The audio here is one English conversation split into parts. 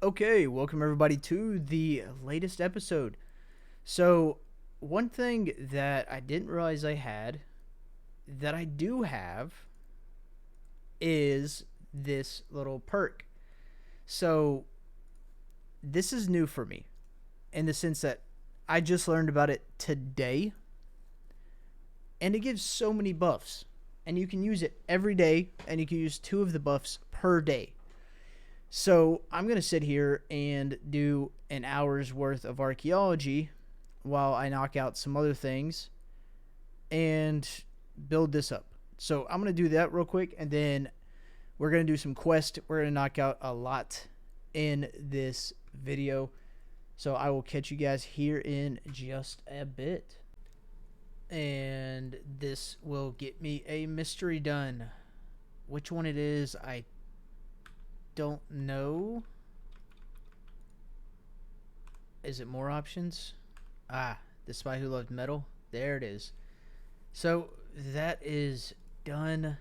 Okay, welcome everybody to the latest episode. So, one thing that I didn't realize I had, that I do have, is this little perk. So, this is new for me in the sense that I just learned about it today, and it gives so many buffs. And you can use it every day, and you can use two of the buffs per day. So I'm going to sit here and do an hour's worth of archaeology while I knock out some other things and build this up. So I'm going to do that real quick, and then we're going to do some quest. We're going to knock out a lot in this video. So I will catch you guys here in just a bit. And this will get me a mystery done. Which one it is, I don't know. Is it more options? The Spy Who Loved Metal. There it is. So that is done.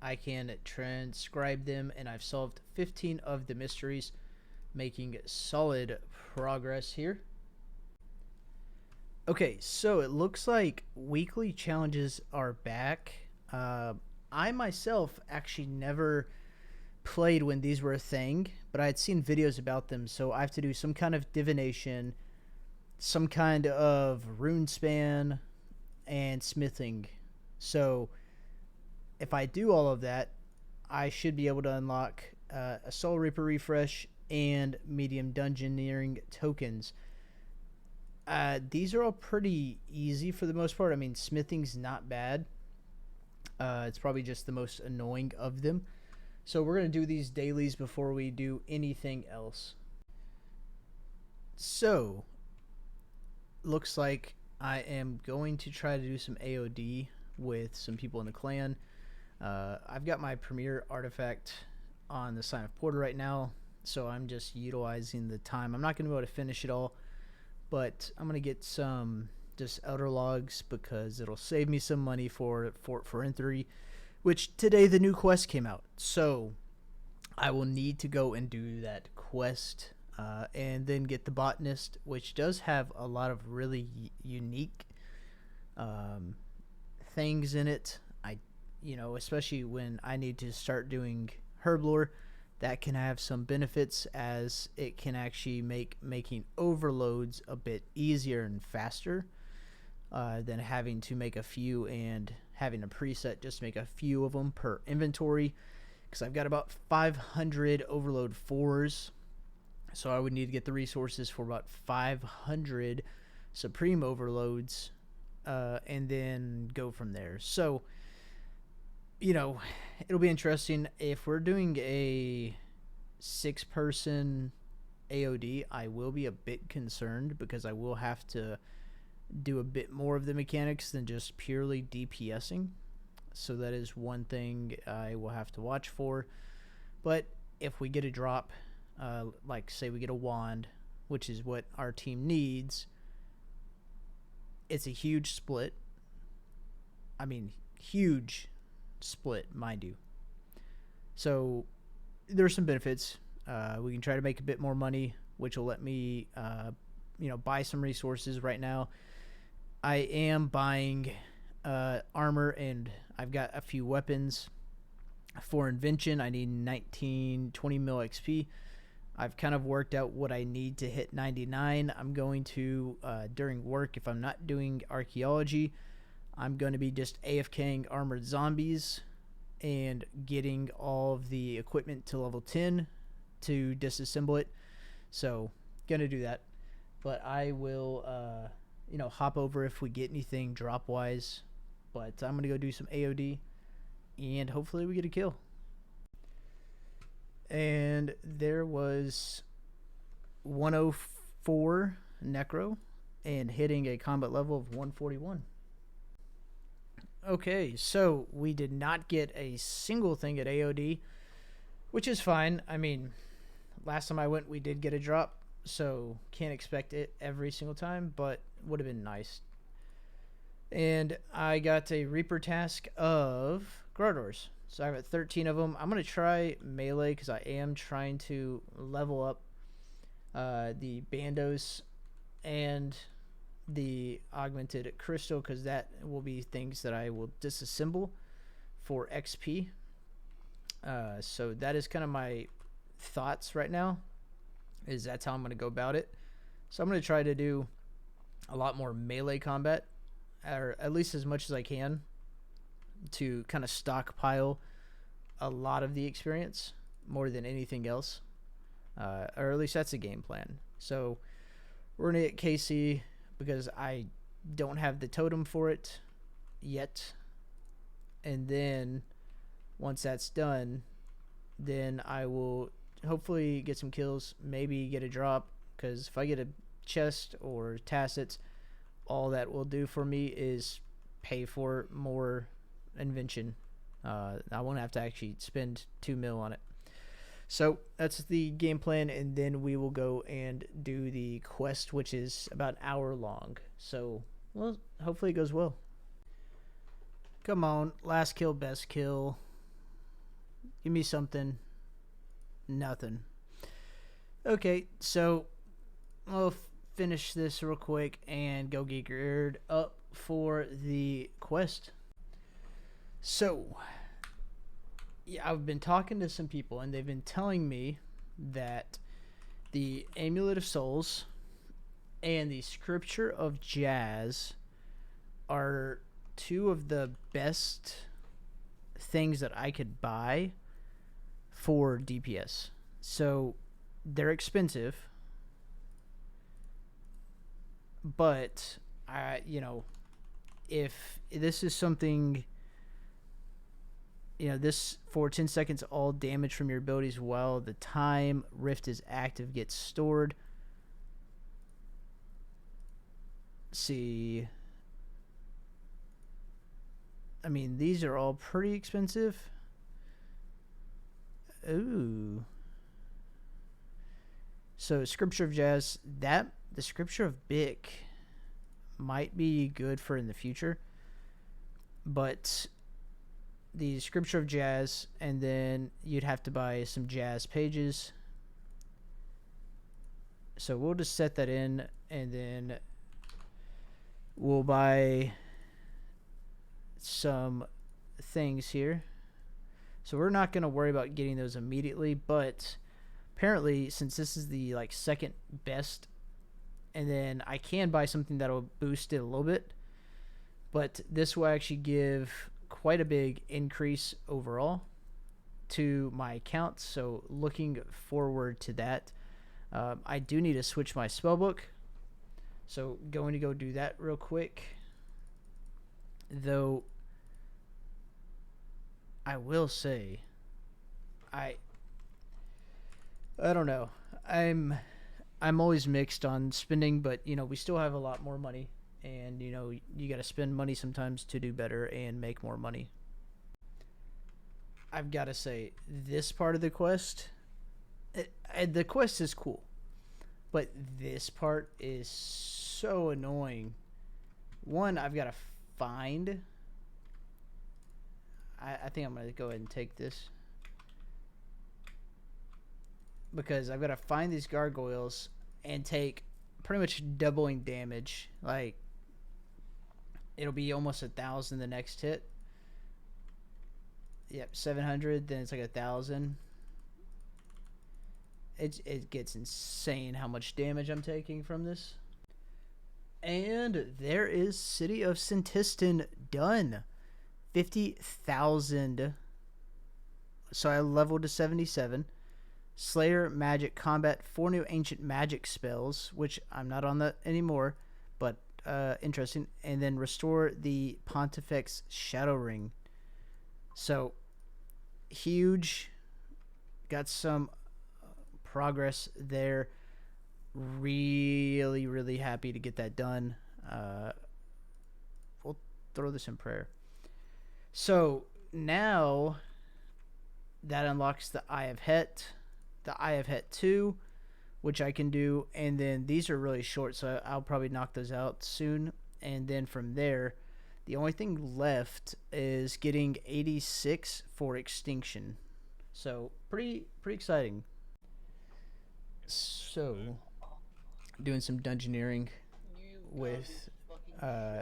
I can transcribe them, and I've solved 15 of the mysteries, making solid progress here. Okay, so it looks like weekly challenges are back. I myself actually never played when these were a thing, but I had seen videos about them, so I have to do some kind of divination, some kind of rune span, and smithing. So if I do all of that, I should be able to unlock a Soul Reaper refresh and medium dungeoneering tokens. These are all pretty easy for the most part. I mean, smithing's not bad. It's probably just the most annoying of them. So we're going to do these dailies before we do anything else. So, looks like I am going to try to do some AOD with some people in the clan. I've got my premier artifact on the Sign of Porter right now, so I'm just utilizing the time. I'm not going to be able to finish it all, but I'm going to get some just Elder Logs because it'll save me some money for Fort Forenthery, which today the new quest came out. So I will need to go and do that quest and then get the Botanist, which does have a lot of really unique things in it. Especially when I need to start doing Herblore, that can have some benefits as it can actually make making overloads a bit easier and faster than having to make a few and having a preset just to make a few of them per inventory, because I've got about 500 overload 4s, so I would need to get the resources for about 500 supreme overloads and then go from there. So it'll be interesting. If we're doing a 6-person AOD, I will be a bit concerned because I will have to do a bit more of the mechanics than just purely DPSing. So that is one thing I will have to watch for. But if we get a drop, like say we get a wand, which is what our team needs, it's a huge split. I mean, huge split, mind you. So there's some benefits. We can try to make a bit more money, which will let me buy some resources. Right now I am buying armor, and I've got a few weapons. For invention, I need 20 mil XP. I've kind of worked out what I need to hit 99. I'm going to, during work, if I'm not doing archaeology, I'm going to be just AFKing armored zombies and getting all of the equipment to level 10 to disassemble it. So, going to do that. But I will, hop over if we get anything drop-wise. But I'm going to go do some AOD, and hopefully we get a kill. And there was 104 Necro and hitting a combat level of 141. Okay, so we did not get a single thing at AOD, which is fine. I mean, last time I went, we did get a drop, so can't expect it every single time, but would have been nice. And I got a Reaper task of Grardors. So I have 13 of them. I'm going to try melee because I am trying to level up the bandos and the augmented crystal, because that will be things that I will disassemble for XP. So that is kind of my thoughts right now, is that's how I'm going to go about it. So I'm going to try to do a lot more melee combat, or at least as much as I can, to kind of stockpile a lot of the experience more than anything else. Or at least that's a game plan. So we're going to get KC because I don't have the totem for it yet. And then once that's done, then I will hopefully get some kills, maybe get a drop, because if I get a chest or tacits, all that will do for me is pay for more invention. I won't have to actually spend 2 mil on it. So that's the game plan, and then we will go and do the quest, which is about an hour long. So, well, hopefully it goes well. Come on, last kill, best kill. Give me something. Nothing. Okay, so I'll finish this real quick and go get geared up for the quest. So, yeah, I've been talking to some people, and they've been telling me that the Amulet of Souls and the Scripture of Jazz are two of the best things that I could buy for DPS. So they're expensive, but if this is something, this for 10 seconds, all damage from your abilities while the time Rift is active gets stored. See, I mean, these are all pretty expensive. Ooh. So Scripture of Jazz, the Scripture of Bic might be good for in the future, but the Scripture of Jazz, and then you'd have to buy some Jazz pages. So we'll just set that in, and then we'll buy some things here. So we're not going to worry about getting those immediately, but apparently, since this is the second best, and then I can buy something that'll boost it a little bit, but this will actually give quite a big increase overall to my account. So looking forward to that. I do need to switch my spellbook, so going to go do that real quick. Though I will say, I don't know. I'm always mixed on spending, but we still have a lot more money, and you got to spend money sometimes to do better and make more money. I've got to say, this part of the quest, the quest is cool, but this part is so annoying. One, I've got to find. I think I'm going to go ahead and take this, because I've got to find these gargoyles and take pretty much doubling damage. It'll be almost 1,000 the next hit. Yep, 700, then it's 1,000. It gets insane how much damage I'm taking from this. And there is City of Sentiston done. 50,000. So I leveled to 77. Slayer, Magic, Combat, 4 new Ancient Magic spells, which I'm not on that anymore, but interesting. And then restore the Pontifex Shadow Ring. So, huge. Got some progress there. Really, really happy to get that done. We'll throw this in prayer. So, now that unlocks the Eye of Het. The Eye of Het 2, which I can do, and then these are really short, so I'll probably knock those out soon. And then from there, the only thing left is getting 86 for Extinction. So pretty exciting. So doing some dungeoneering with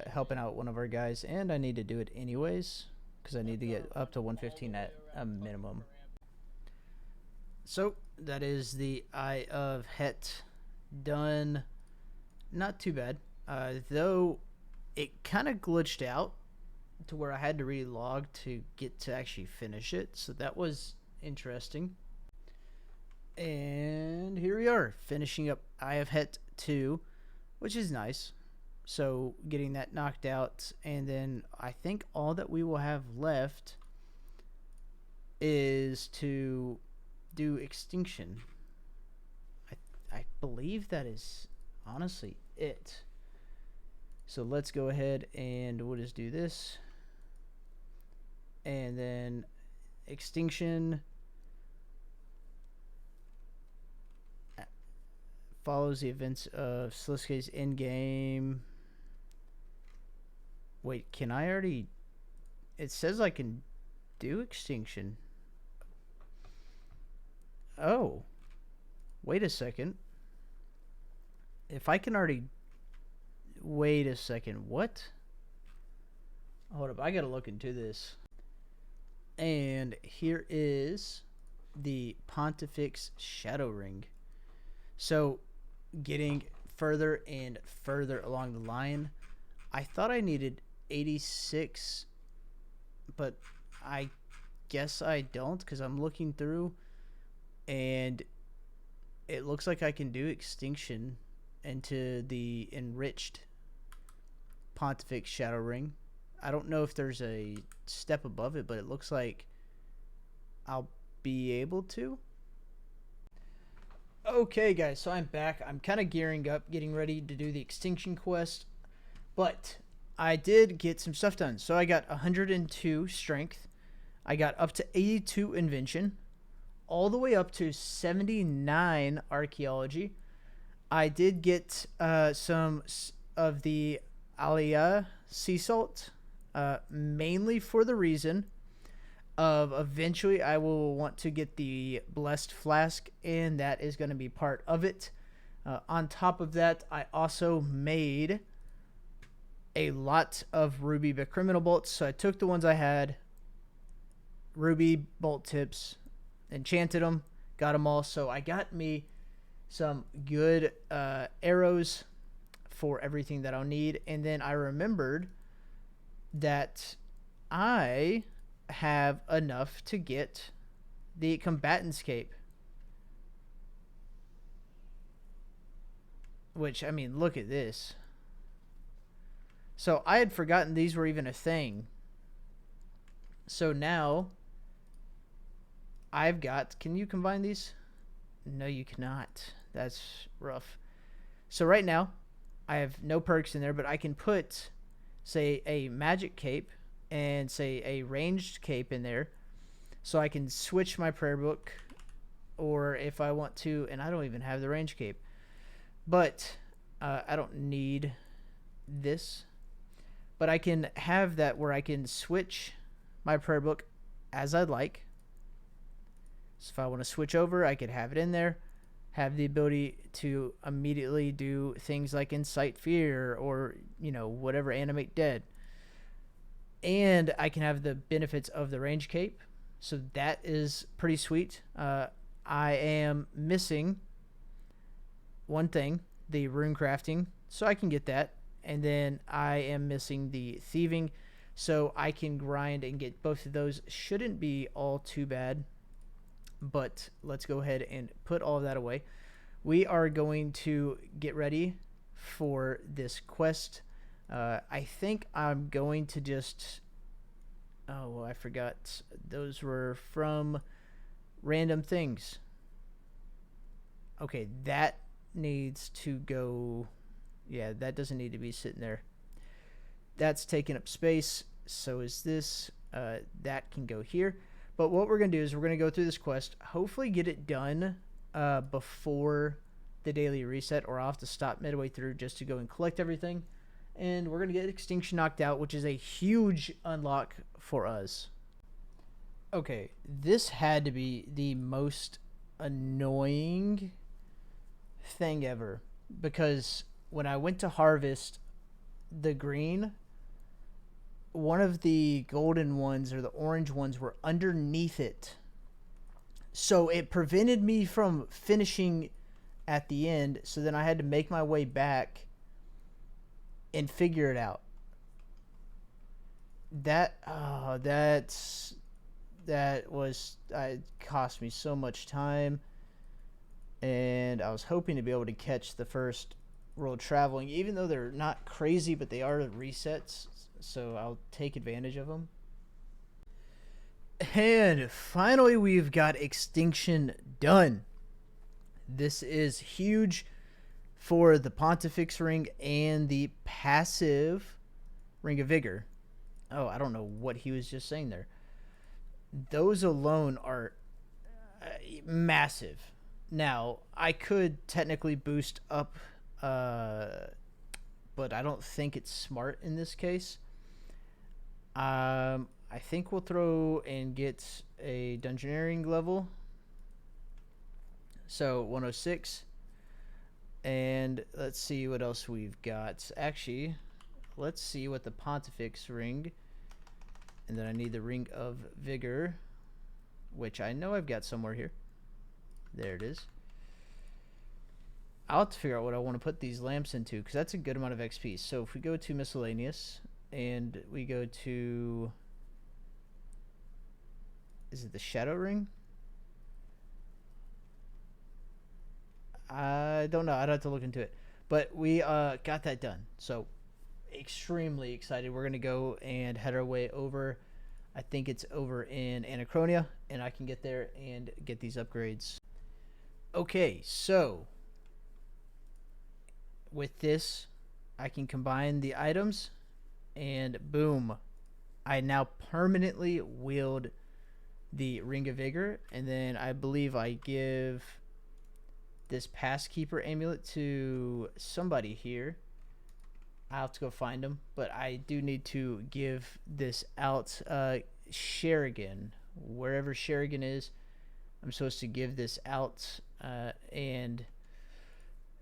helping out one of our guys, and I need to do it anyways because I need to get up to 115 at a minimum. So that is the Eye of Het done. Not too bad, though it kind of glitched out to where I had to relog to get to actually finish it, so that was interesting. And here we are, finishing up Eye of Het 2, which is nice. So getting that knocked out, and then I think all that we will have left is to do Extinction. I believe that is honestly it. So let's go ahead and we'll just do this. And then Extinction follows the events of Slisuke's endgame. Wait, can I already... It says I can do Extinction. Oh. Wait a second. If I can already... Wait a second. What? Hold up. I gotta look into this. And here is the Pontifex Shadow Ring. So, getting further and further along the line, I thought I needed 86, but I guess I don't, because I'm looking through and it looks like I can do Extinction into the enriched Pontifex Shadow Ring. I don't know if there's a step above it, but it looks like I'll be able to. Okay, guys, so I'm back. I'm kind of gearing up, getting ready to do the Extinction quest, but I did get some stuff done. So I got 102 strength. I got up to 82 invention, all the way up to 79 archaeology. I did get some of the Aliyah sea salt, mainly for the reason of eventually I will want to get the blessed flask, and that is going to be part of it. On top of that, I also made a lot of ruby criminal bolts. So I took the ones I had, ruby bolt tips, enchanted them, got them all. So I got me some good arrows for everything that I'll need. And then I remembered that I have enough to get the combatant's cape, which, I mean, look at this. So I had forgotten these were even a thing. So now I've got... Can you combine these? No, you cannot. That's rough. So right now I have no perks in there, but I can put, say, a magic cape and, say, a ranged cape in there, so I can switch my prayer book, or if I want to, and I don't even have the range cape, but I don't need this, but I can have that where I can switch my prayer book as I'd like. So if I want to switch over, I could have it in there, have the ability to immediately do things like incite fear, or, you know, whatever, animate dead. And I can have the benefits of the range cape. So that is pretty sweet. I am missing one thing, the rune crafting, so I can get that. And then I am missing the thieving, so I can grind and get both of those. Shouldn't be all too bad, but let's go ahead and put all of that away. We are going to get ready for this quest. I think I'm going to just... Oh, well, I forgot. Those were from random things. Okay, that needs to go... Yeah, that doesn't need to be sitting there. That's taking up space. So is this. That can go here. But what we're going to do is we're going to go through this quest. Hopefully get it done before the daily reset. Or I'll have to stop midway through just to go and collect everything. And we're going to get Extinction knocked out, which is a huge unlock for us. Okay, this had to be the most annoying thing ever. because when I went to harvest the green, one of the golden ones or the orange ones were underneath it. So it prevented me from finishing at the end. So then I had to make my way back and figure it out. That was it cost me so much time, and I was hoping to be able to catch the first world traveling, even though they're not crazy, but they are resets, so I'll take advantage of them. And finally, we've got Extinction done. This is huge for the Pontifex ring and the passive Ring of Vigor. Oh, I don't know what he was just saying there. Those alone are massive. Now, I could technically boost up, but I don't think it's smart in this case. I think we'll throw and get a Dungeoneering level. So 106. And let's see what else we've got. Actually, let's see what the Pontifex ring. And then I need the Ring of Vigor, which I know I've got somewhere here. There it is. I'll have to figure out what I want to put these lamps into, because that's a good amount of XP. So if we go to miscellaneous and we go to, is it the Shadow Ring? I don't know. I'd have to look into it. But we got that done. So extremely excited. We're going to go and head our way over. I think it's over in Anachronia, and I can get there and get these upgrades. Okay, so with this, I can combine the items, and boom, I now permanently wield the Ring of Vigor, and then I believe I give this Passkeeper amulet to somebody here. I'll have to go find them, but I do need to give this out. Sherigan, wherever Sherigan is, I'm supposed to give this out, and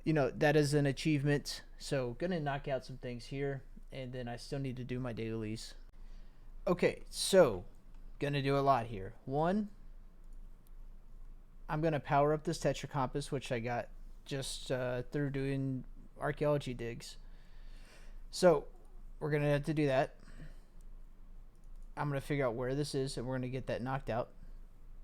you know, that is an achievement. So gonna knock out some things here, and then I still need to do my dailies. Okay, so gonna do a lot here. One, I'm gonna power up this Tetra Compass, which I got just through doing archaeology digs. So we're gonna have to do that. I'm gonna figure out where this is, and we're gonna get that knocked out.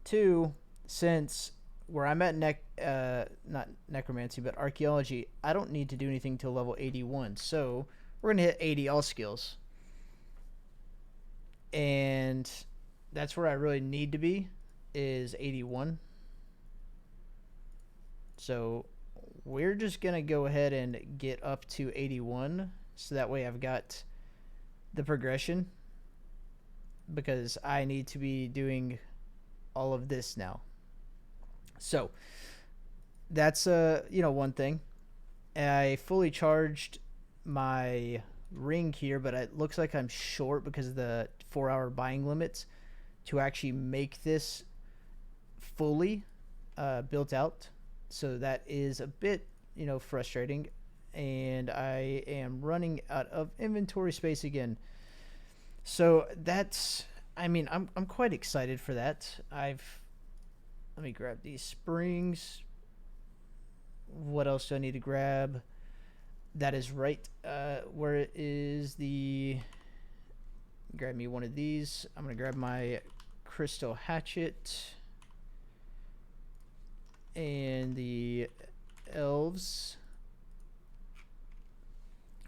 Two, since where I'm at not necromancy, but archaeology, I don't need to do anything till level 81. So we're gonna hit 80 all skills, and that's where I really need to be, is 81. So we're just gonna go ahead and get up to 81, so that way I've got the progression, because I need to be doing all of this now. So that's one thing. I fully charged my ring here, but it looks like I'm short because of the 4-hour buying limits to actually make this fully built out. So that is a bit frustrating, and I am running out of inventory space again. So that's, I'm quite excited for that. Let me grab these springs. What else do I need to grab? That is right where is the, grab me one of these. I'm gonna grab my crystal hatchet and the elves,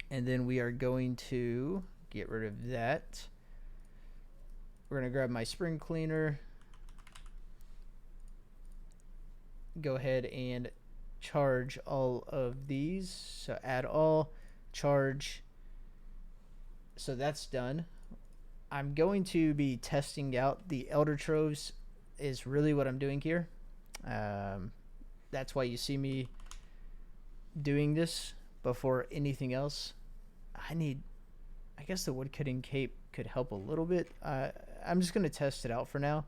and then we are going to get rid of that. We're gonna grab my spring cleaner, go ahead and charge all of these. So add all, charge. So that's done. I'm going to be testing out the Elder Troves, is really what I'm doing here. That's why you see me doing this before anything else. I guess the woodcutting cape could help a little bit. I'm just going to test it out for now.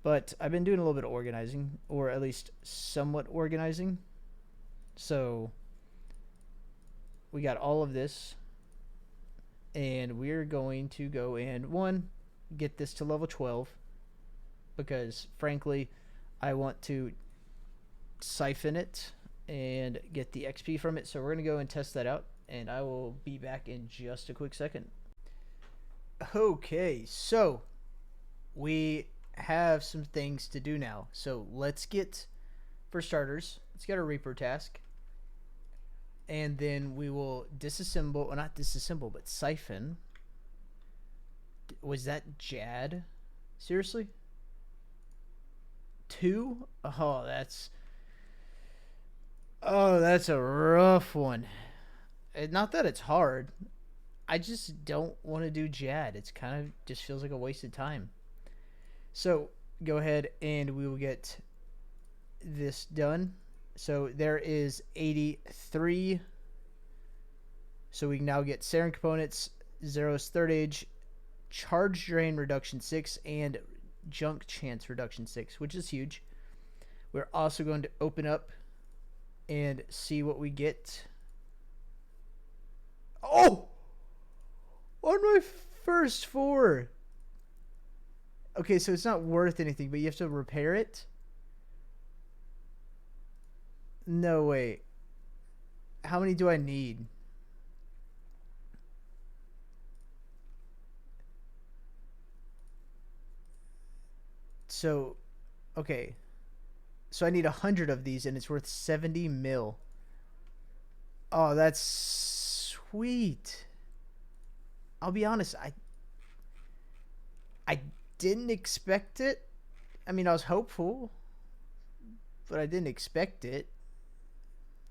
But I've been doing a little bit of organizing, or at least somewhat organizing. So we got all of this, and we're going to go and get this to level 12 because frankly I want to siphon it and get the XP from it. So we're going to go and test that out, and I will be back in just a quick second. Okay, so we have some things to do now. So let's get, for starters, let's get a Reaper task. And then we will disassemble, or not disassemble, but siphon. Was that Jad? Seriously? 2? Oh, that's a rough one. Not that it's hard. I just don't want to do Jad. It's kind of just feels like a wasted time. So go ahead and we will get this done. So there is 83. So we can now get Sarin components, Zero's third age, charge drain reduction 6, and junk chance reduction 6, which is huge. We're also going to open up and see what we get. Oh! On my first 4. Okay, so it's not worth anything, but you have to repair it? No way. How many do I need? So, okay. So I need 100 of these, and it's worth 70 mil. Oh, that's sweet. I'll be honest, I didn't expect it. I mean, I was hopeful, but I didn't expect it.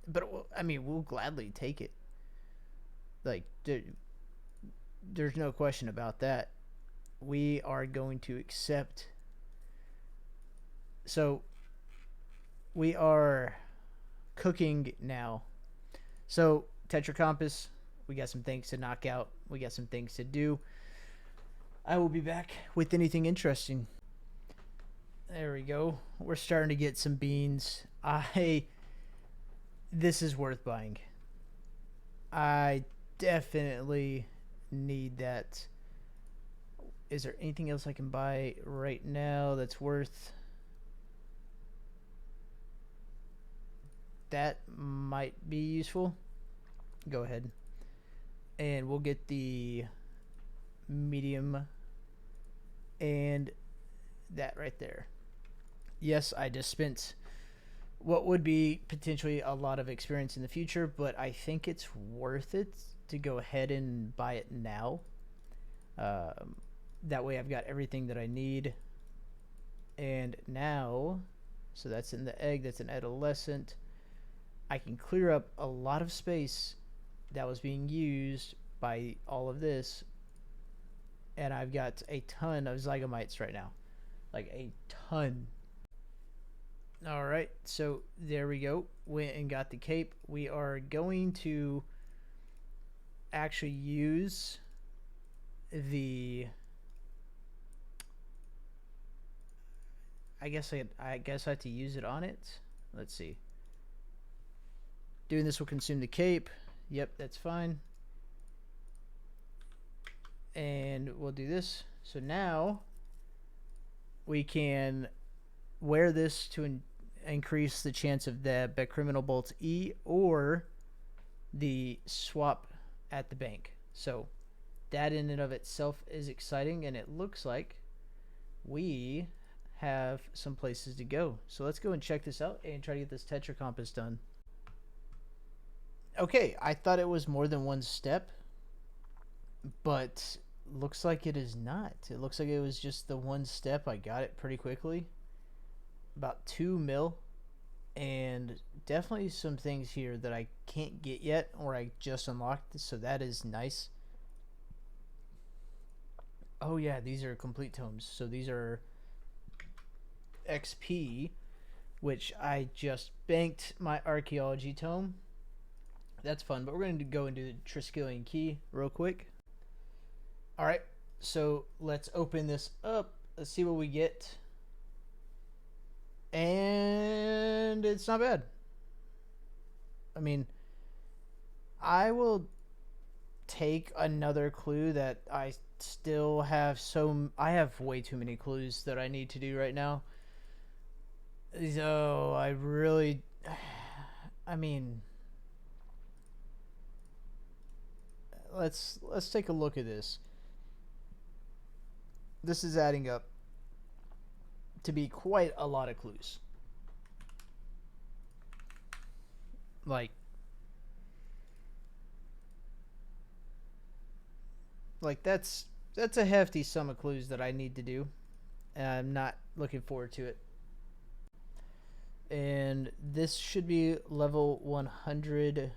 But I mean, we'll gladly take it. Like, there's no question about that. We are going to accept. So we are cooking now. So Tetra Compass, we got some things to knock out. We got some things to do. I will be back with anything interesting. There we go. We're starting to get some beans. This is worth buying. I definitely need that. Is there anything else I can buy right now that's worth? That might be useful. Go ahead. And we'll get the medium and that right there. Yes, I just spent what would be potentially a lot of experience in the future, but I think it's worth it to go ahead and buy it now. That way I've got everything that I need. And now, so that's in the egg, that's an adolescent. I can clear up a lot of space that was being used by all of this. And I've got a ton of zygomites right now. Like a ton. Alright, so there we go. Went and got the cape. We are going to actually use the... I guess I have to use it on it. Let's see. Doing this will consume the cape. Yep, that's fine. And we'll do this. So now we can wear this to increase the chance of the criminal bolts E or the swap at the bank. So that in and of itself is exciting, and it looks like we have some places to go. So let's go and check this out and try to get this Tetra Compass done. Okay, I thought it was more than one step, but looks like it is not. It looks like it was just the one step. I got it pretty quickly. About 2 mil, and definitely some things here that I can't get yet or I just unlocked, so that is nice. Oh yeah, these are complete tomes. So these are XP, which I just banked my archaeology tome. That's fun, but we're going to go into the Triskelion key real quick. Alright, so let's open this up. Let's see what we get. And it's not bad. I mean, I will take another clue that I still have. I have way too many clues that I need to do right now. So I really, I mean, let's take a look at this. This is adding up to be quite a lot of clues. Like that's a hefty sum of clues that I need to do. And I'm not looking forward to it. And this should be level 100.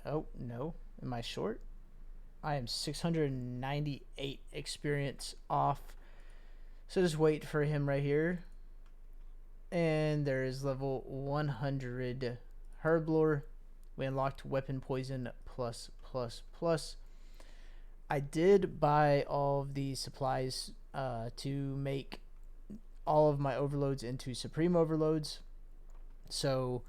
Oh, no. Am I short? I am 698 experience off. So just wait for him right here. And there is level 100 Herblore. We unlocked weapon poison plus. I did buy all of the supplies to make all of my overloads into supreme overloads. So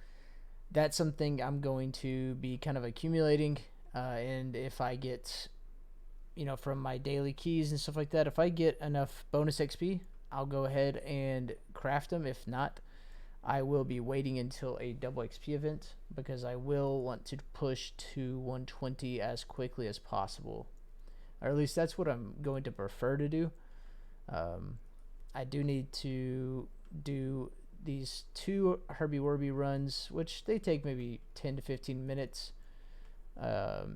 that's something I'm going to be kind of accumulating. And if I get, from my daily keys and stuff like that, if I get enough bonus XP, I'll go ahead and craft them. If not, I will be waiting until a double XP event because I will want to push to 120 as quickly as possible. Or at least that's what I'm going to prefer to do. I do need to do these 2 Herbie Werby runs, which they take maybe 10 to 15 minutes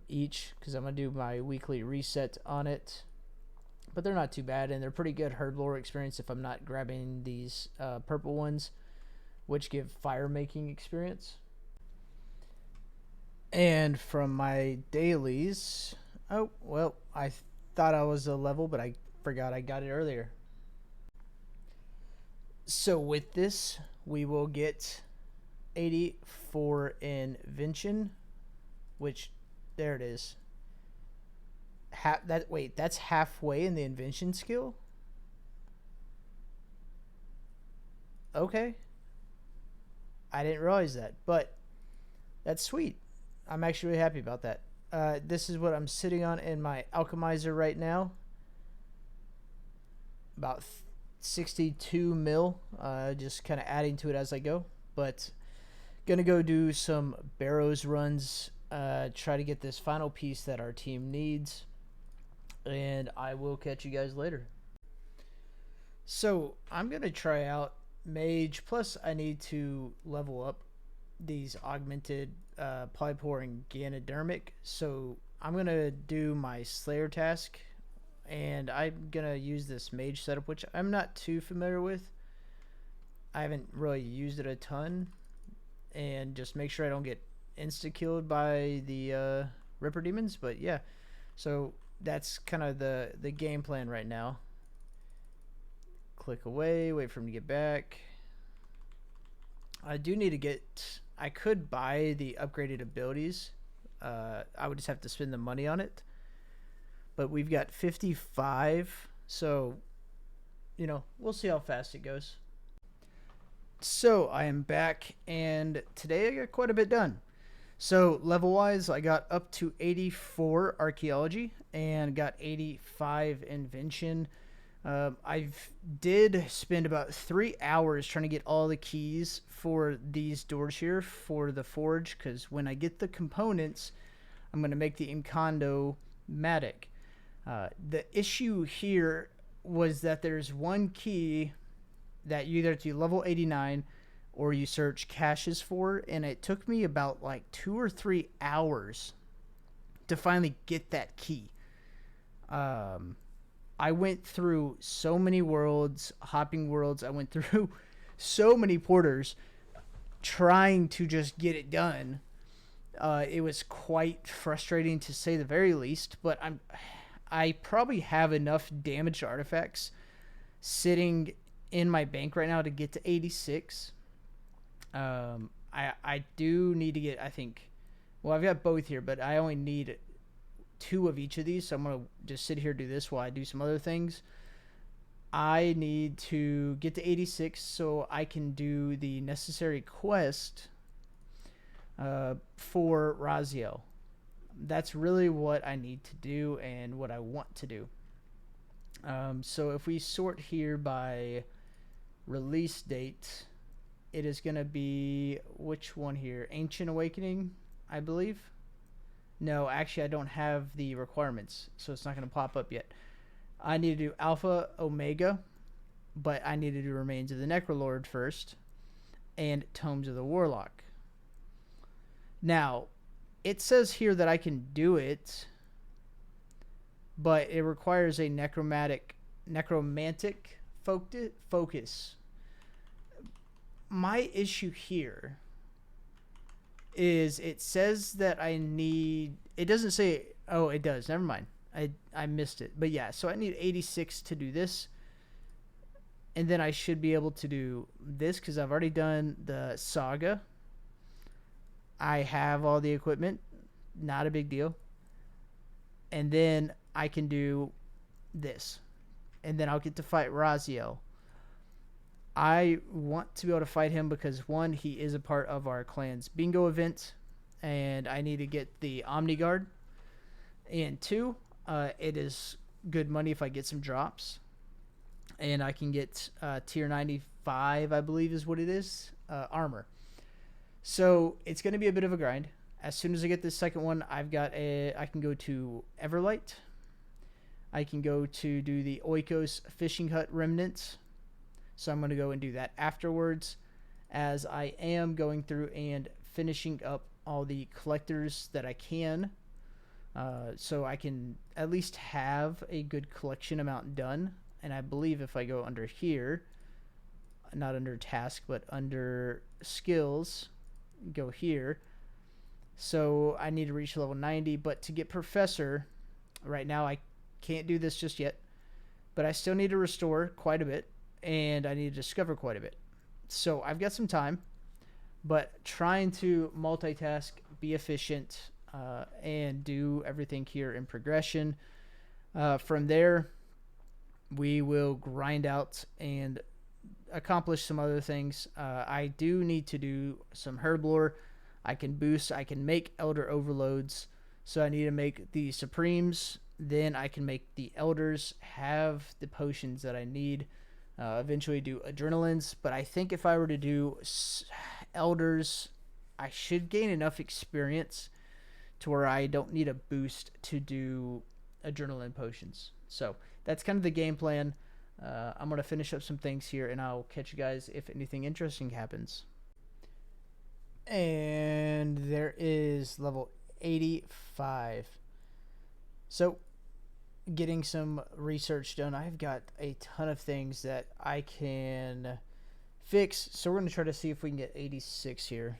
each, because I'm going to do my weekly reset on it. But they're not too bad, and they're pretty good Herblore experience if I'm not grabbing these purple ones, which give fire making experience. And from my dailies, oh, well, I thought I was a level, but I forgot I got it earlier. So with this, we will get 80 for invention, which, there it is. That's halfway in the invention skill? Okay. I didn't realize that, but that's sweet. I'm actually really happy about that. This is what I'm sitting on in my alchemizer right now. About 62 mil. Just kind of adding to it as I go. But gonna go do some Barrows runs. Try to get this final piece that our team needs. And I will catch you guys later. So I'm gonna try out Mage. Plus, I need to level up these augmented Polypore and Ganodermic. So I'm gonna do my Slayer task, and I'm gonna use this Mage setup, which I'm not too familiar with. I haven't really used it a ton, and just make sure I don't get insta killed by the Ripper demons. But yeah, so that's kind of the game plan right now. Click away, wait for him to get back. I do need to get, I could buy the upgraded abilities. I would just have to spend the money on it. But we've got 55, so, we'll see how fast it goes. So I am back, and today I got quite a bit done. So level-wise, I got up to 84 archaeology and got 85 invention. I did spend about 3 hours trying to get all the keys for these doors here for the forge, because when I get the components, I'm going to make the Imcondo Matic. The issue here was that there's one key that you either have to level 89 or you search caches for, and it took me about like 2 or 3 hours to finally get that key. I went through so many worlds, hopping worlds. I went through so many porters trying to just get it done. It was quite frustrating to say the very least, but I probably have enough damaged artifacts sitting in my bank right now to get to 86. I do need to get, I think, well, I've got both here, but I only need 2 of each of these, so I'm going to just sit here and do this while I do some other things. I need to get to 86 so I can do the necessary quest for Raziel. That's really what I need to do and what I want to do. So if we sort here by release date, it is going to be which one here? Ancient Awakening, I believe. No, actually, I don't have the requirements, so it's not going to pop up yet. I need to do Alpha Omega, but I need to do Remains of the Necrolord first, and Tomes of the Warlock. Now, it says here that I can do it, but it requires a necromantic focus. My issue here is it says that I need... It doesn't say... Oh, it does. Never mind. I missed it. But yeah, so I need 86 to do this. And then I should be able to do this because I've already done the Saga. I have all the equipment. Not a big deal. And then I can do this. And then I'll get to fight Raziel. I want to be able to fight him because, one, he is a part of our clan's bingo event. And I need to get the Omni Guard. And two, it is good money if I get some drops. And I can get tier 95, I believe is what it is, armor. So it's going to be a bit of a grind. As soon as I get this second one, I can go to Everlight. I can go to do the Oikos Fishing Hut Remnants. So I'm going to go and do that afterwards, as I am going through and finishing up all the collectors that I can. So I can at least have a good collection amount done. And I believe if I go under here, not under task, but under skills, go here. So I need to reach level 90, but to get Professor, right now I can't do this just yet, but I still need to restore quite a bit, and I need to discover quite a bit. So I've got some time, but trying to multitask, be efficient, and do everything here in progression. From there, we will grind out and accomplish some other things. I do need to do some herblore. I can make elder overloads. So I need to make the supremes. Then I can make the elders, have the potions that I need. Eventually do adrenalines. But I think if I were to do elders, I should gain enough experience to where I don't need a boost to do adrenaline potions. So that's kind of the game plan. I'm going to finish up some things here, and I'll catch you guys if anything interesting happens. And there is level 85. So, getting some research done. I've got a ton of things that I can fix. So, we're going to try to see if we can get 86 here.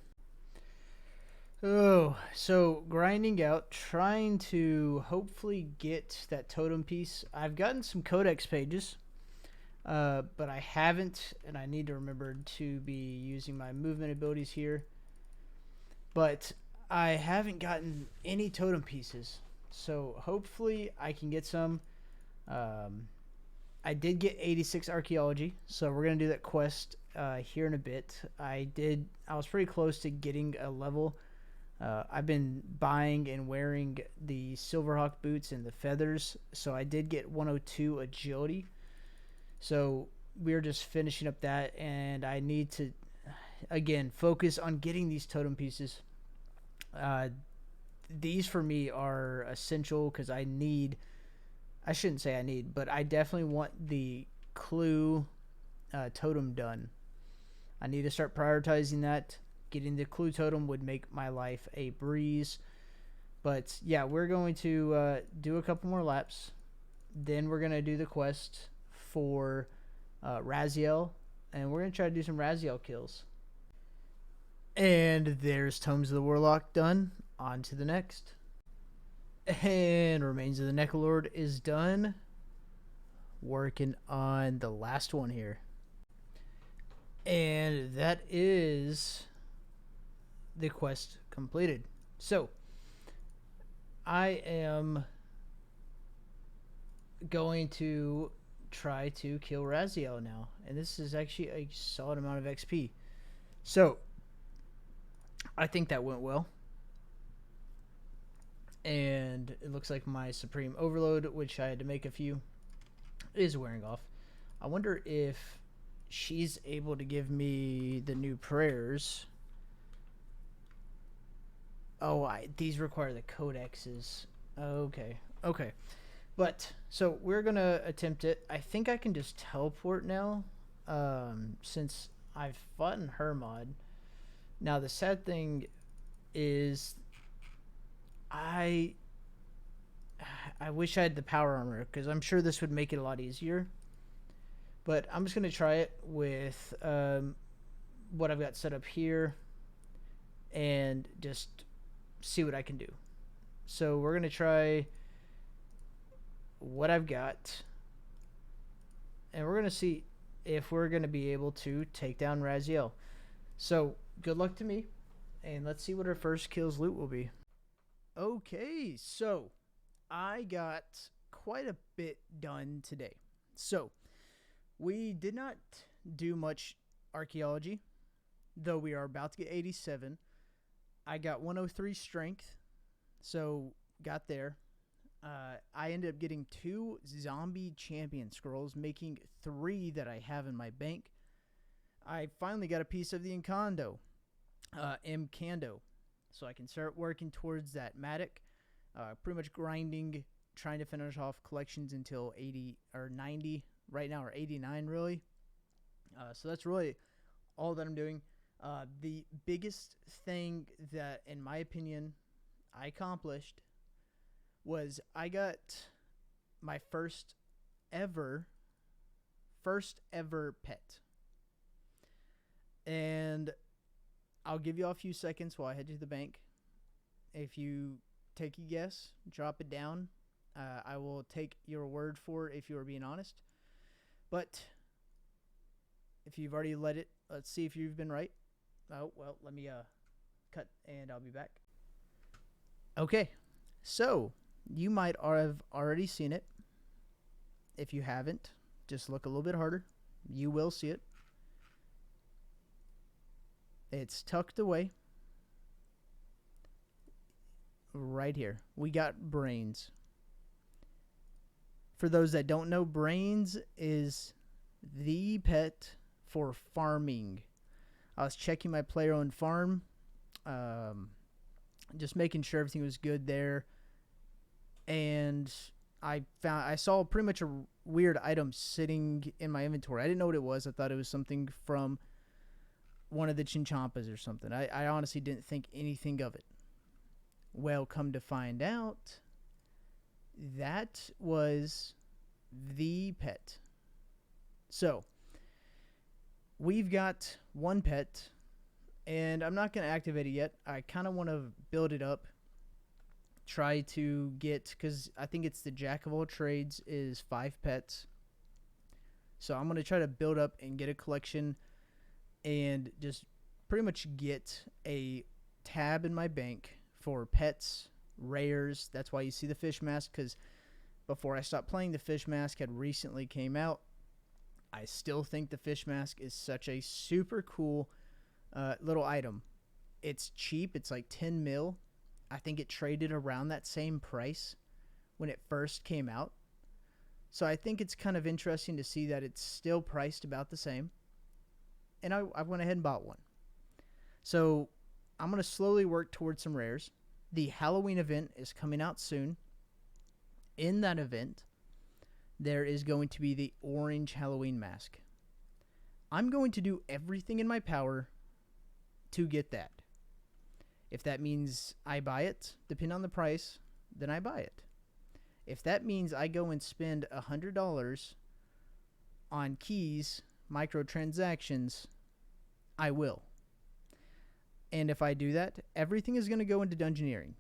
Oh, so grinding out, trying to hopefully get that totem piece. I've gotten some codex pages, but I haven't, and I need to remember to be using my movement abilities here. But I haven't gotten any totem pieces, so hopefully I can get some. I did get 86 archaeology, so we're going to do that quest here in a bit. I was pretty close to getting a level. I've been buying and wearing the Silverhawk boots and the feathers, so I did get 102 agility. So we're just finishing up that, and I need to, again, focus on getting these totem pieces. These for me are essential because I shouldn't say I need, but I definitely want the clue totem done. I need to start prioritizing that. Getting the clue totem would make my life a breeze. But yeah, we're going to do a couple more laps. Then we're going to do the quest for Raziel. And we're going to try to do some Raziel kills. And there's Tomes of the Warlock done. On to the next. And Remains of the Necrolord is done. Working on the last one here. And that is the quest completed. So I am going to try to kill Raziel now, and this is actually a solid amount of XP. So I think that went well. And it looks like my Supreme Overload, which I had to make a few, is wearing off. I wonder if she's able to give me the new prayers. Oh, these require the codexes. Okay. Okay. But, so we're going to attempt it. I think I can just teleport now, since I've fought in her mod. Now, the sad thing is I I wish I had the power armor because I'm sure this would make it a lot easier. But I'm just gonna try it with what I've got set up here, and just see what I can do. So we're gonna try what I've got, and we're gonna see if we're gonna be able to take down Raziel. So good luck to me, and let's see what our first kills loot will be. Okay, so I got quite a bit done today. So we did not do much archaeology, though we are about to get 87. I got 103 strength, so got there. I ended up getting 2 zombie champion scrolls, making 3 that I have in my bank. I finally got a piece of the Mkando, so I can start working towards that Matic. Pretty much grinding, trying to finish off collections until 80 or 90 right now, or 89 really. So that's really all that I'm doing. The biggest thing that, in my opinion, I accomplished was I got my first ever pet. And I'll give you all a few seconds while I head to the bank. If you take a guess, drop it down. I will take your word for it if you are being honest. But if you've already let it, let's see if you've been right. Oh, well, let me cut and I'll be back. Okay, so you might have already seen it. If you haven't, just look a little bit harder. You will see it. It's tucked away right here. We got Brains. For those that don't know, Brains is the pet for farming. I was checking my player-owned farm, just making sure everything was good there, and I saw pretty much a weird item sitting in my inventory. I didn't know what it was. I thought it was something from one of the Chinchampas or something. I honestly didn't think anything of it. Well, come to find out, that was the pet. So we've got one pet, and I'm not going to activate it yet. I kind of want to build it up, try to get, because I think it's the jack of all trades is 5 pets. So I'm going to try to build up and get a collection and just pretty much get a tab in my bank for pets, rares. That's why you see the fish mask, because before I stopped playing, the fish mask had recently came out. I still think the fish mask is such a super cool little item. It's cheap. It's like 10 mil. I think it traded around that same price when it first came out. So I think it's kind of interesting to see that it's still priced about the same. And I went ahead and bought one. So I'm going to slowly work towards some rares. The Halloween event is coming out soon. In that event, there is going to be the orange Halloween mask. I'm going to do everything in my power to get that. If that means I buy it, depending on the price, then I buy it. If that means I go and spend $100 on keys, microtransactions, I will. And if I do that, everything is going to go into dungeoneering.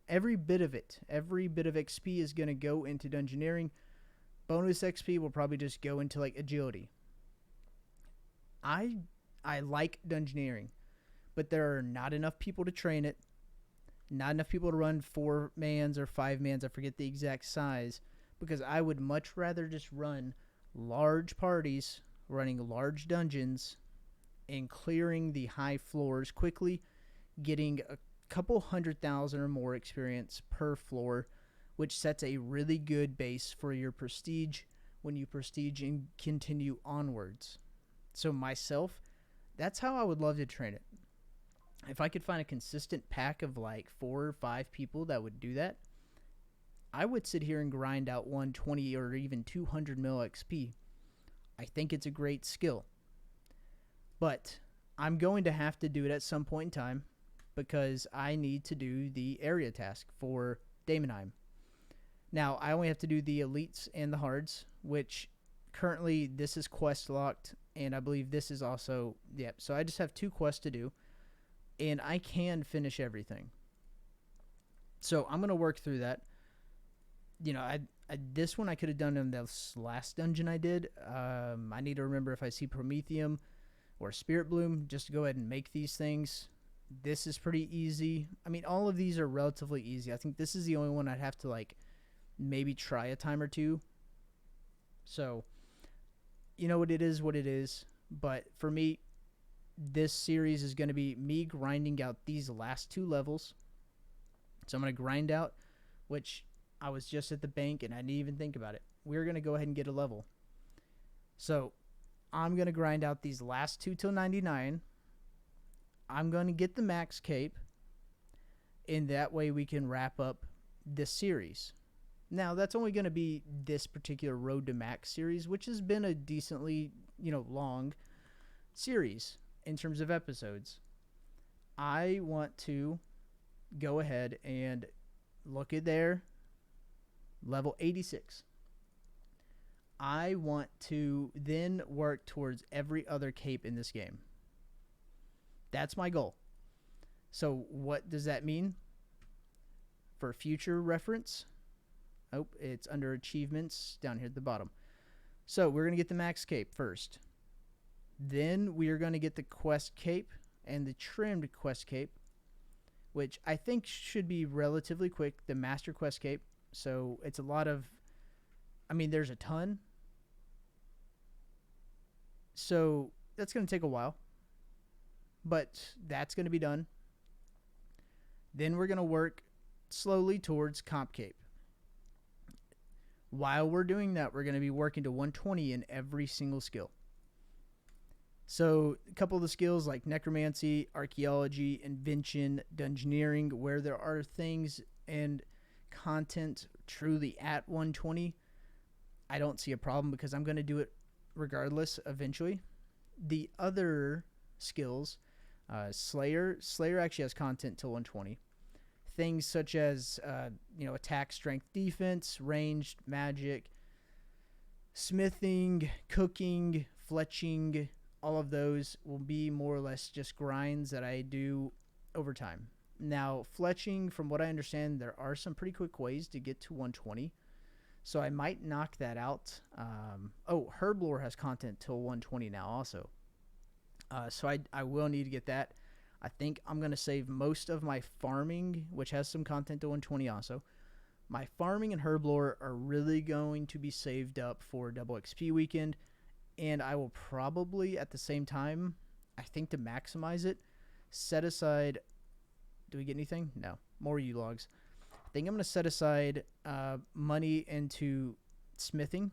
Every bit of it, every bit of XP is going to go into dungeoneering. Bonus XP will probably just go into like agility. I like dungeoneering, but there are not enough people to train it. Not enough people to run 4-mans or 5-mans. I forget the exact size, because I would much rather just run large parties, running large dungeons, and clearing the high floors quickly, getting a couple 100,000 or more experience per floor, which sets a really good base for your prestige when you prestige and continue onwards. So myself, that's how I would love to train it. If I could find a consistent pack of like 4 or 5 people that would do that, I would sit here and grind out 120 or even 200 mil XP. I think it's a great skill. But I'm going to have to do it at some point in time because I need to do the area task for Daemonheim. Now, I only have to do the elites and the hards, which currently this is quest locked, and I believe this is also, yep. So I just have 2 quests to do, and I can finish everything. So I'm going to work through that. This one I could have done in this last dungeon I did. I need to remember if I see Prometheum or Spirit Bloom, just to go ahead and make these things. This is pretty easy. I mean, all of these are relatively easy. I think this is the only one I'd have to like maybe try a time or two. So, it is what it is. But for me, this series is going to be me grinding out these last 2 levels. So I'm going to grind out, which I was just at the bank and I didn't even think about it. We're going to go ahead and get a level. So I'm going to grind out these last 2 till 99. I'm going to get the max cape. And that way we can wrap up this series. Now, that's only going to be this particular Road to Max series, which has been a decently, long series in terms of episodes. I want to go ahead and look at there, level 86. I want to then work towards every other cape in this game. That's my goal. So what does that mean? For future reference, it's under achievements down here at the bottom. So we're going to get the max cape first. Then we are going to get the quest cape and the trimmed quest cape, which I think should be relatively quick, the master quest cape. So it's a lot of, there's a ton. So that's going to take a while. But that's going to be done. Then we're going to work slowly towards comp cape. While we're doing that, we're going to be working to 120 in every single skill. So a couple of the skills like necromancy, archaeology, invention, dungeoneering, where there are things and content truly at 120, I don't see a problem because I'm going to do it regardless eventually. The other skills, Slayer actually has content till 120. Things such as, attack, strength, defense, ranged, magic, smithing, cooking, fletching, all of those will be more or less just grinds that I do over time. Now, fletching, from what I understand, there are some pretty quick ways to get to 120. So I might knock that out. Herblore has content till 120 now also. So I will need to get that. I think I'm going to save most of my farming, which has some content to 120 also. My farming and Herblore are really going to be saved up for double XP weekend. And I will probably, at the same time, I think to maximize it, set aside... Do we get anything? No. More U-logs. I think I'm going to set aside money into smithing.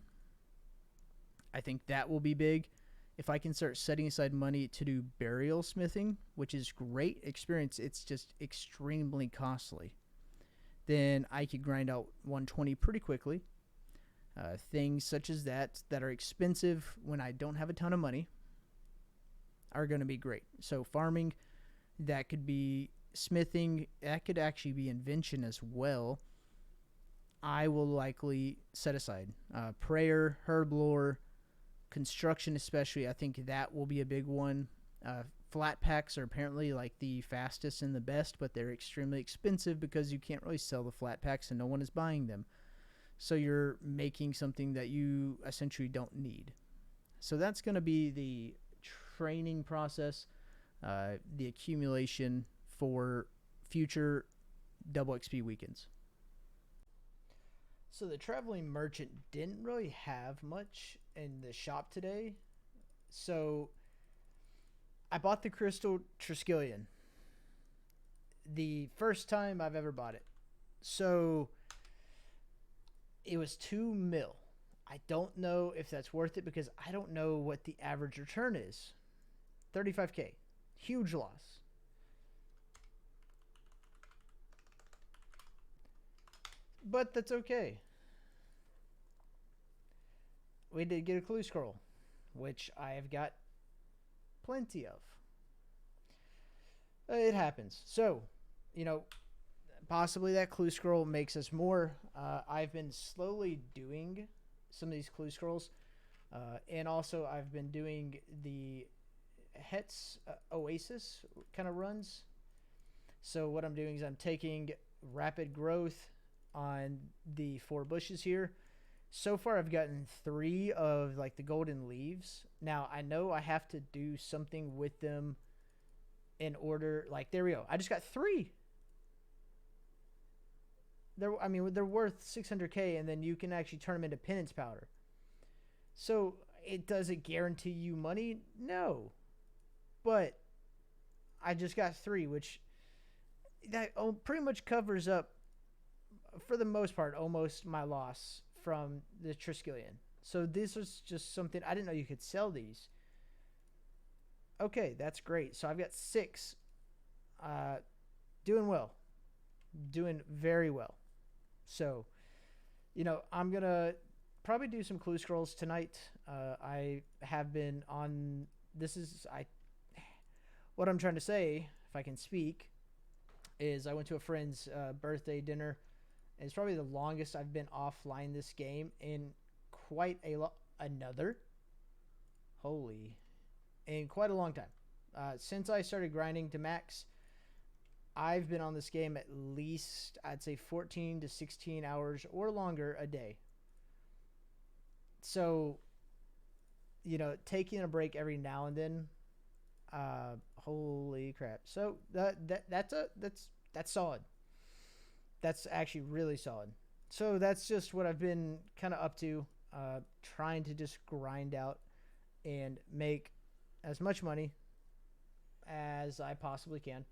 I think that will be big. If I can start setting aside money to do burial smithing, which is great experience, it's just extremely costly, then I could grind out 120 pretty quickly. Things such as that are expensive when I don't have a ton of money are going to be great. So farming, that could be smithing, that could actually be invention as well. I will likely set aside prayer, herblore, construction especially. I think that will be a big one. Flat packs are apparently like the fastest and the best, but they're extremely expensive because you can't really sell the flat packs and no one is buying them. So you're making something that you essentially don't need. So that's going to be the training process, the accumulation for future double XP weekends. So the traveling merchant didn't really have much in the shop today. So I bought the crystal Triskelion. the first time I've ever bought it. So it was 2 mil. I don't know if that's worth it because I don't know what the average return is. 35K. Huge loss. But that's okay. We did get a clue scroll, which I have got plenty of. It happens. So, you know, possibly that clue scroll makes us more. I've been slowly doing some of these clue scrolls. And also I've been doing the Hetz Oasis kind of runs. So what I'm doing is I'm taking rapid growth on the 4 bushes here. So far I've gotten 3 of like the golden leaves. Now I know I have to do something with them in order, like there we go. I just got 3. They're worth 600K, and then you can actually turn them into penance powder. So does it guarantee you money? No. But I just got 3, which that pretty much covers up, for the most part, almost my loss from the Triskelion. So this was just something, I didn't know you could sell these. Okay, that's great. So I've got 6. Doing well. Doing very well. So, you know, I'm going to probably do some clue scrolls tonight. I have been on, what I'm trying to say, if I can speak, is I went to a friend's birthday dinner. And it's probably the longest I've been offline this game in quite a quite a long time. Since I started grinding to max, I've been on this game at least, I'd say 14 to 16 hours or longer a day. So, you know, taking a break every now and then, holy crap. So that's solid. That's actually really solid. So that's just what I've been kind of up to, trying to just grind out and make as much money as I possibly can,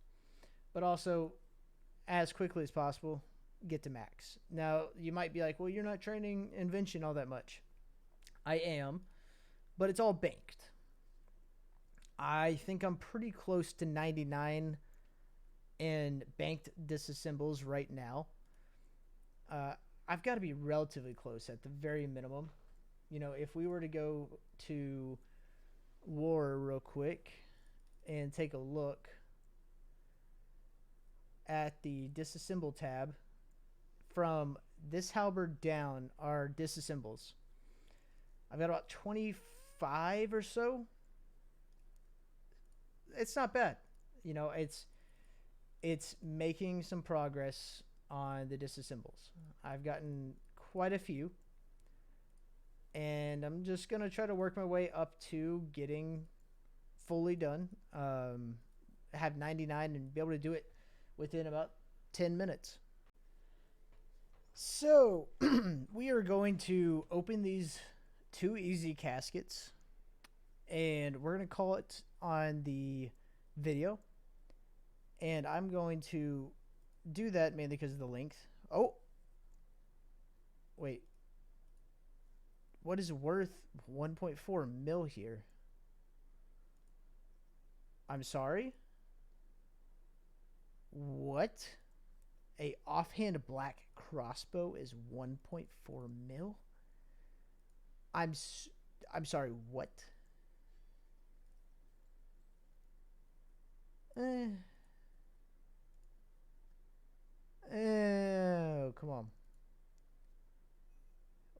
but also as quickly as possible get to max. Now, you might be like, well, you're not training Invention all that much. I am, but it's all banked. I think I'm pretty close to 99 in banked disassembles right now. I've got to be relatively close at the very minimum. You know, if we were to go to war real quick and take a look at the disassemble tab, from this halberd down are disassembles. I've got about 25 or so. It's not bad. You know, it's making some progress on the disassembles. I've gotten quite a few, and I'm just going to try to work my way up to getting fully done. Have 99 and be able to do it within about 10 minutes. So we are going to open these 2 easy caskets, and we're going to call it on the video. And I'm going to do that mainly because of the length. Oh, wait. What is worth 1.4 mil here? I'm sorry? What? A offhand black crossbow is 1.4 mil? I'm sorry, what? Oh, come on.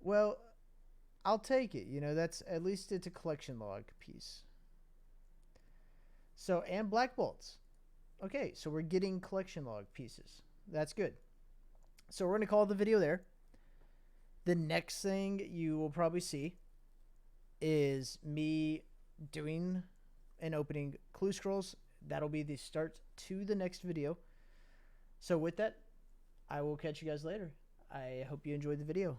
Well, I'll take it. You know, that's, at least it's a collection log piece. So, and black bolts. Okay, so we're getting collection log pieces. That's good. So we're going to call the video there. The next thing you will probably see is me doing and opening clue scrolls. That'll be the start to the next video. So with that, I will catch you guys later. I hope you enjoyed the video.